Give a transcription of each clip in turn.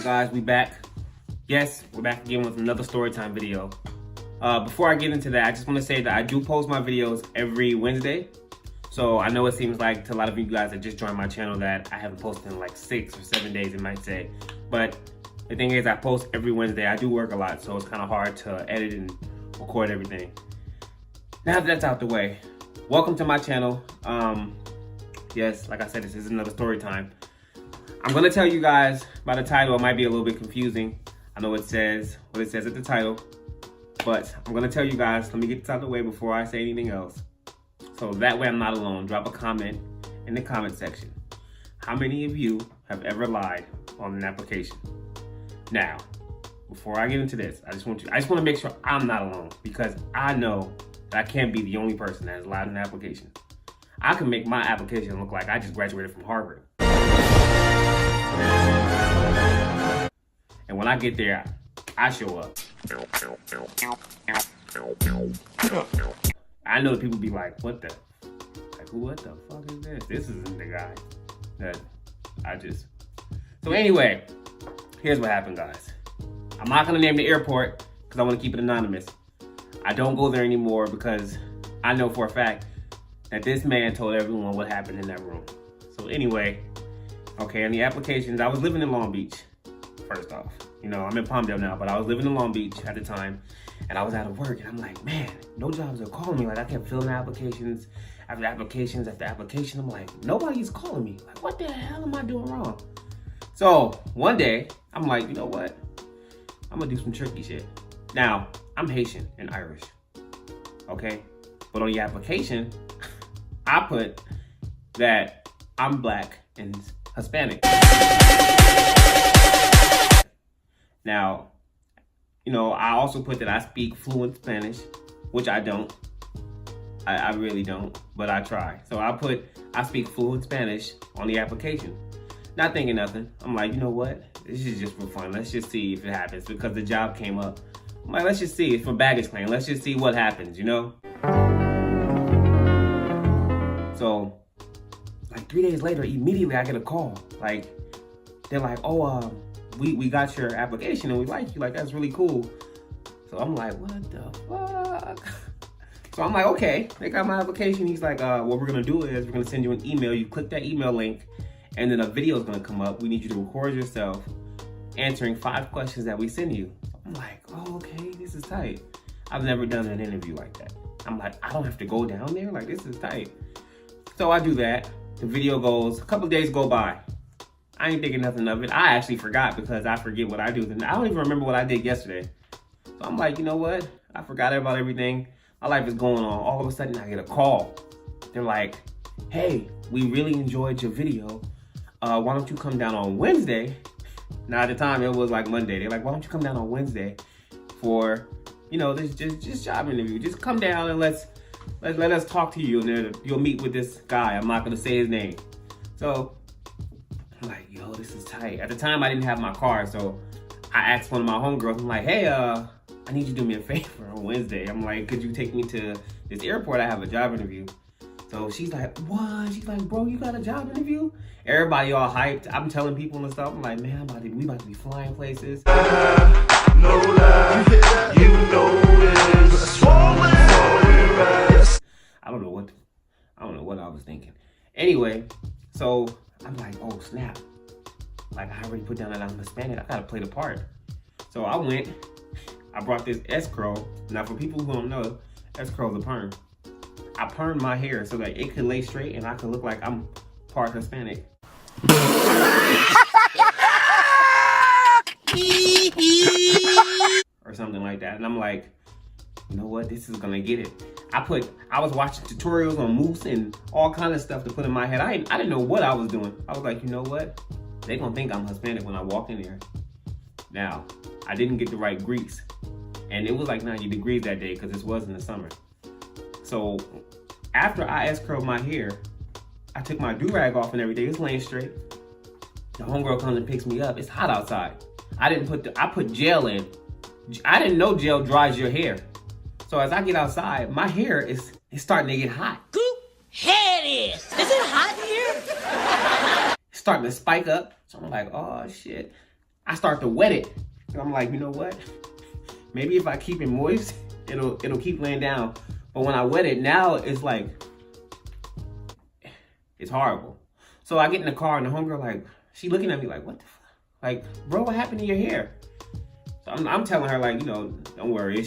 guys? We back. Yes, we're back again with another storytime video. Before I get into that, I just want to say that I do post my videos every Wednesday. So I know it seems like to a lot of you guys that just joined my channel that I haven't posted in like 6 or 7 days, it might say. But the thing is, I post every Wednesday. I do work a lot, so it's kind of hard to edit and record everything. Now that that's out the way, welcome to my channel. Yes, like I said, this is another story time. I'm gonna tell you guys by the title. It might be a little bit confusing. I know what it says at the title, but I'm gonna tell you guys. Let me get this out of the way before I say anything else, so that way I'm not alone. Drop a comment in the comment section. How many of you have ever lied on an application? Now, before I get into this, I just want to make sure I'm not alone, because I know that I can't be the only person that has lied on an application. I can make my application look like I just graduated from Harvard. And when I get there, I show up. I know people be like, what the fuck is this? This isn't the guy that I just... So anyway, here's what happened, guys. I'm not gonna name the airport because I want to keep it anonymous. I don't go there anymore because I know for a fact that this man told everyone what happened in that room. So anyway, okay, on the applications, I was living in Long Beach, first off. You know, I'm in Palmdale now, but I was living in Long Beach at the time, and I was out of work, and I'm like, man, no jobs are calling me. Like, I kept filling applications after applications after application. I'm like, nobody's calling me. Like, what the hell am I doing wrong? So one day, I'm like, you know what? I'm gonna do some tricky shit. Now, I'm Haitian and Irish, okay? But on the application, I put that I'm Black and Hispanic. Now, you know, I also put that I speak fluent Spanish, which I don't. I really don't, but I try. So I put I speak fluent Spanish on the application. Not thinking nothing. I'm like, you know what? This is just for fun. Let's just see if it happens, because the job came up. I'm like, let's just see. It's for baggage claim. Let's just see what happens, you know? So, like 3 days later, immediately I get a call. Like, they're like, oh, we got your application and we like you. Like, that's really cool. So I'm like, what the fuck? So I'm like, okay, they got my application. He's like, what we're gonna do is we're gonna send you an email. You click that email link, and then a video is gonna come up. We need you to record yourself answering 5 questions that we send you. I'm like, oh, okay, this is tight. I've never done an interview like that. I'm like, I don't have to go down there? Like, this is tight. So I do that. The video goes, a couple of days go by. I ain't thinking nothing of it. I actually forgot, because I forget what I do. And I don't even remember what I did yesterday. So I'm like, you know what? I forgot about everything. My life is going on. All of a sudden, I get a call. They're like, hey, we really enjoyed your video. Why don't you come down on Wednesday? Now, at the time, it was like Monday. They're like, why don't you come down on Wednesday for, you know, this just job interview. Just come down and let us talk to you, and then you'll meet with this guy. I'm not gonna say his name. So I'm like, yo, this is tight. At the time, I didn't have my car, so I asked one of my homegirls. I'm like, hey, I need you to do me a favor on Wednesday. I'm like, could you take me to this airport? I have a job interview. So she's like, what? She's like, bro, you got a job interview? Everybody all hyped. I'm telling people and stuff. I'm like, man, we about to be flying places. No lie, you know it's swollen. I don't know what I was thinking. Anyway, so I'm like, oh snap. Like, I already put down that I'm Hispanic. I gotta play the part. So I went, I brought this S-curl. Now for people who don't know, S-curl is a perm. I permed my hair so that it could lay straight and I could look like I'm part Hispanic. Or something like that. And I'm like, you know what? This is gonna get it. I was watching tutorials on mousse and all kind of stuff to put in my head. I didn't know what I was doing. I was like, you know what? They gonna think I'm Hispanic when I walk in there. Now, I didn't get the right grease. And it was like 90 degrees that day because this was in the summer. So after I S-curled my hair, I took my do-rag off and everything. It's laying straight. The homegirl comes and picks me up. It's hot outside. I put gel in. I didn't know gel dries your hair. So as I get outside, my hair is starting to get hot. Hair is it hot in here? It's starting to spike up. So I'm like, oh shit. I start to wet it. And I'm like, you know what? Maybe if I keep it moist, it'll keep laying down. But when I wet it, now it's like, it's horrible. So I get in the car and the homegirl like, she looking at me like, what the fuck? Like, bro, what happened to your hair? So I'm telling her like, you know, don't worry,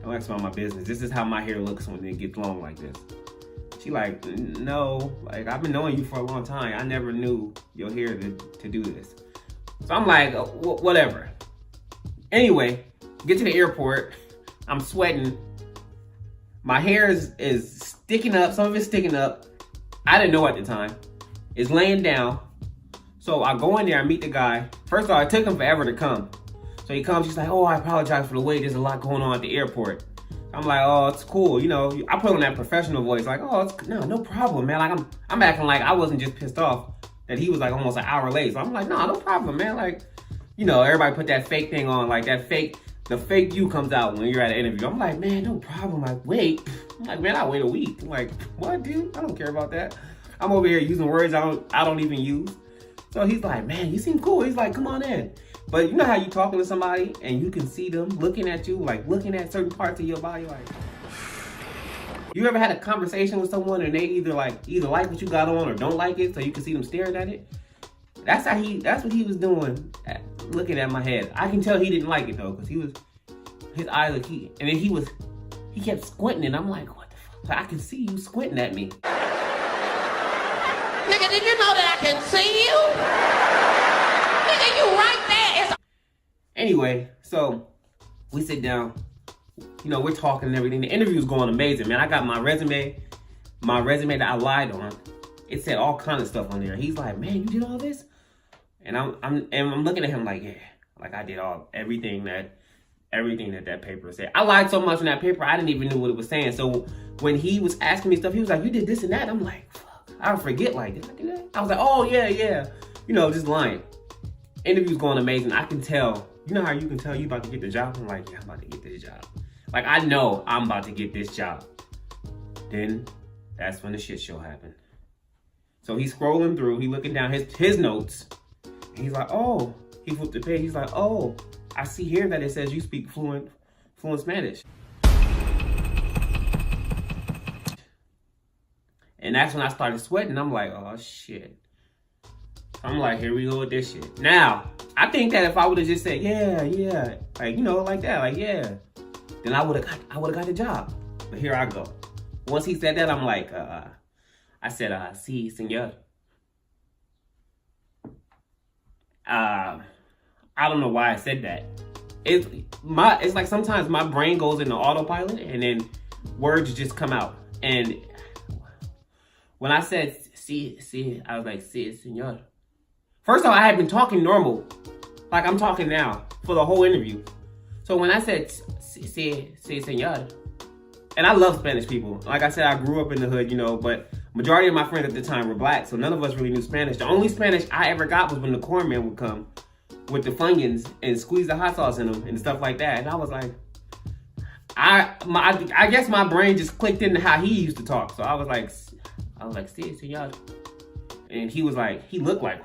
don't ask about my business. This is how my hair looks when it gets long like this. She like, no, like I've been knowing you for a long time. I never knew your hair to do this. So I'm like, whatever. Anyway, get to the airport. I'm sweating. My hair is sticking up. Some of it's sticking up. I didn't know at the time. It's laying down. So I go in there, I meet the guy. First of all, it took him forever to come. So he comes, he's like, oh, I apologize for the wait. There's a lot going on at the airport. I'm like, oh, it's cool. You know, I put on that professional voice like, oh, no problem, man. Like I'm acting like I wasn't just pissed off that he was like almost an hour late. So I'm like, no problem, man. Like, you know, everybody put that fake thing on, like the fake you comes out when you're at an interview. I'm like, man, no problem. Like, wait. I'm like, man, I'll wait a week. I'm like, what, dude? I don't care about that. I'm over here using words I don't even use. So he's like, man, you seem cool. He's like, come on in. But you know how you talking to somebody and you can see them looking at you, like looking at certain parts of your body, like. You ever had a conversation with someone and they either like what you got on or don't like it, so you can see them staring at it? That's what he was doing, looking at my head. I can tell he didn't like it though, cause his eyes are key, and then he kept squinting, and I'm like, what the fuck? So I can see you squinting at me. Nigga, did you know that I can see you? Nigga, you right there. Anyway, so we sit down. You know, we're talking and everything. The interview's going amazing, man. I got my resume that I lied on. It said all kinds of stuff on there. He's like, man, you did all this? And I'm looking at him like, yeah, like I did everything that paper said. I lied so much on that paper, I didn't even know what it was saying. So when he was asking me stuff, he was like, you did this and that. I'm like, fuck, I forget, like, did I do that? I was like, oh yeah. You know, just lying. Interview's going amazing. I can tell. You know how you can tell you about to get the job? I'm like, yeah, I'm about to get this job. Like, I know I'm about to get this job. Then that's when the shit show happened. So he's scrolling through, he looking down his notes, and he's like, oh, he flipped the page. He's like, oh, I see here that it says you speak fluent Spanish. And that's when I started sweating. I'm like, oh shit. I'm like, here we go with this shit. Now, I think that if I would have just said, yeah, like, you know, like that, like, yeah, then I would have got the job. But here I go. Once he said that, I'm like, I said, sí, señor. I don't know why I said that. It's like sometimes my brain goes into autopilot and then words just come out. And when I said sí, I was like, sí, señor. First of all, I had been talking normal, like I'm talking now, for the whole interview. So when I said sí, señor, and I love Spanish people. Like I said, I grew up in the hood, you know, but majority of my friends at the time were black, so none of us really knew Spanish. The only Spanish I ever got was when the corn man would come with the Funyuns and squeeze the hot sauce in them and stuff like that. And I was like, I guess my brain just clicked into how he used to talk. So I was like, sí, señor. And he was like, he looked like,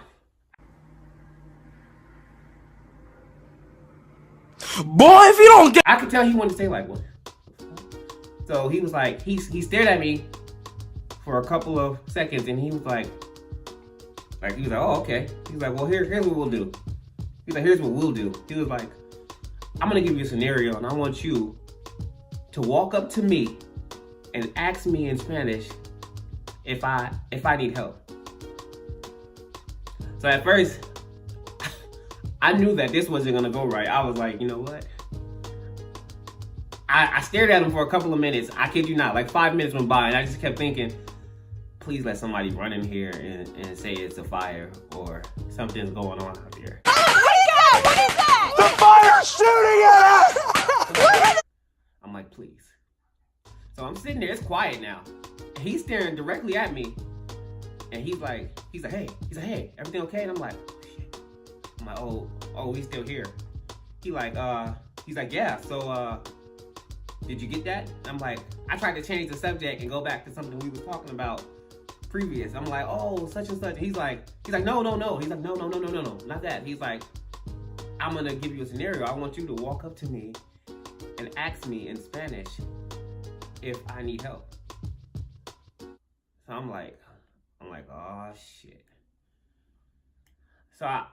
boy, if you don't get... I could tell he wanted to say like, what? So he was like, he stared at me for a couple of seconds, and he was like, oh, okay. He was like, well, here's what we'll do. He's like, here's what we'll do. He was like, I'm gonna give you a scenario, and I want you to walk up to me and ask me in Spanish if I need help. So at first, I knew that this wasn't gonna go right. I was like, you know what? I stared at him for a couple of minutes. I kid you not, like 5 minutes went by, and I just kept thinking, please let somebody run in here and say it's a fire or something's going on out here. Oh my God, what is that? The fire's shooting at us! I'm like, please. So I'm sitting there, it's quiet now. And he's staring directly at me. And he's like, hey, everything okay? And I'm like, shit. I'm like, oh, he's still here. He's like, yeah, so, did you get that? I'm like, I tried to change the subject and go back to something we were talking about previous. I'm like, oh, such and such. He's like, no. He's like, no, not that. He's like, I'm gonna give you a scenario. I want you to walk up to me and ask me in Spanish if I need help. So I'm like, oh shit. So I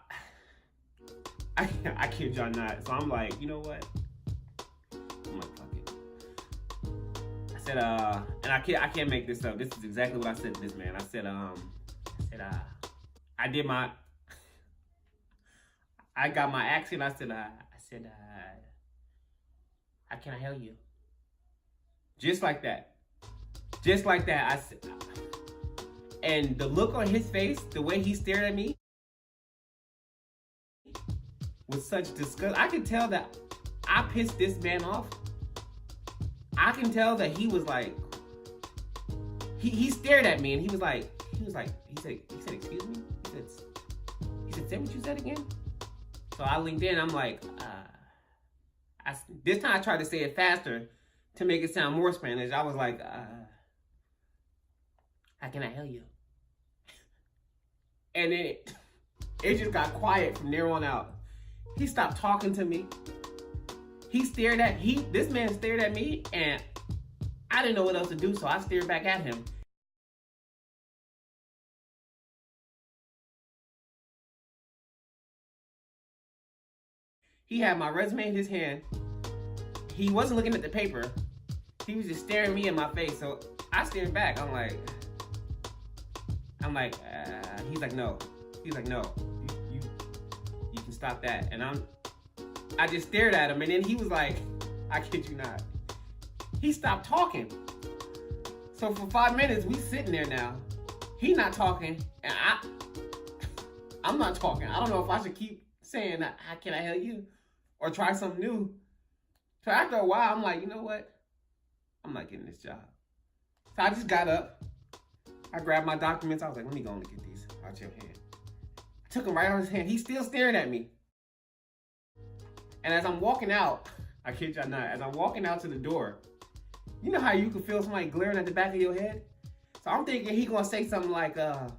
kid y'all not. So I'm like, you know what? I'm like, fuck it. I said, and I can't make this up. This is exactly what I said to this man. I said, I got my accent. I said, how can I help you? Just like that. Just like that. I said, and the look on his face, the way he stared at me, with such disgust. I could tell that I pissed this man off. I can tell that he was like, he stared at me and he said, excuse me? He said, say what you said again? So I leaned in, I'm like, this time I tried to say it faster to make it sound more Spanish. I was like, how can I help you? And then it just got quiet from there on out. He stopped talking to me. This man stared at me and I didn't know what else to do, so I stared back at him. He had my resume in his hand. He wasn't looking at the paper. He was just staring me in my face, so I stared back. I'm like, he's like, no. He's like, no, you can stop that. And I just stared at him, and then he was like, I kid you not. He stopped talking. So for 5 minutes, we sitting there now. He not talking, and I'm not talking. I don't know if I should keep saying, how can I help you? Or try something new. So after a while, I'm like, you know what? I'm not getting this job. So I just got up. I grabbed my documents. I was like, let me go and get these out your hand. I took them right out of his hand. He's still staring at me. And as I'm walking out, I kid y'all not, as I'm walking out to the door, you know how you can feel somebody glaring at the back of your head? So I'm thinking he gonna say something like, the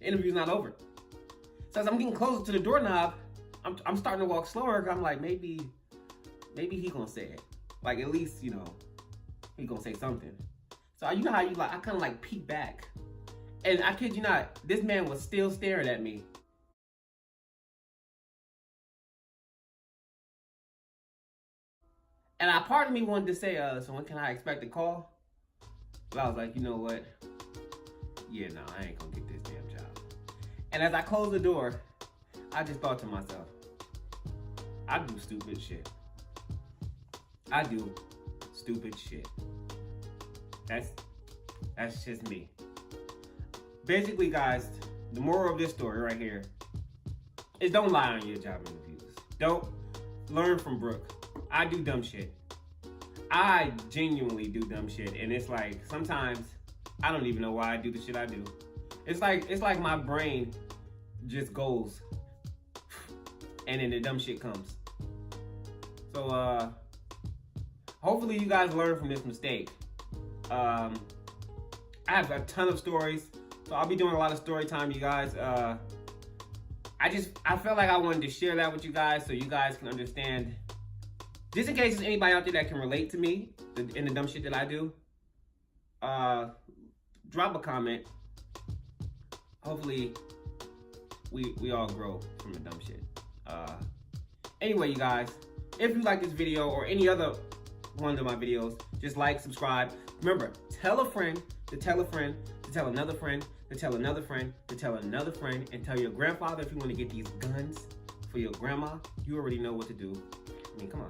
interview's not over. So as I'm getting closer to the doorknob, I'm starting to walk slower, because I'm like, maybe he gonna say it. Like, at least, he gonna say something. So you know how I kind of like peek back. And I kid you not, this man was still staring at me. And part of me wanted to say, so when can I expect a call? But I was like, you know what? Yeah, no, I ain't gonna get this damn job. And as I closed the door, I just thought to myself, I do stupid shit. I do stupid shit. That's just me. Basically, guys, the moral of this story right here is don't lie on your job interviews. Don't learn from Brooke. I do dumb shit. I genuinely do dumb shit, and it's like sometimes I don't even know why I do the shit I do. It's like my brain just goes, and then the dumb shit comes. So hopefully you guys learn from this mistake. I have a ton of stories, so I'll be doing a lot of story time, you guys. I felt like I wanted to share that with you guys so you guys can understand. Just in case there's anybody out there that can relate to me in the dumb shit that I do, drop a comment. Hopefully, we all grow from the dumb shit. Anyway, you guys, if you like this video or any other one of my videos, just like, subscribe. Remember, tell a friend to tell a friend to tell another friend to tell another friend to tell another friend, and tell your grandfather if you want to get these guns for your grandma. You already know what to do. I mean, come on.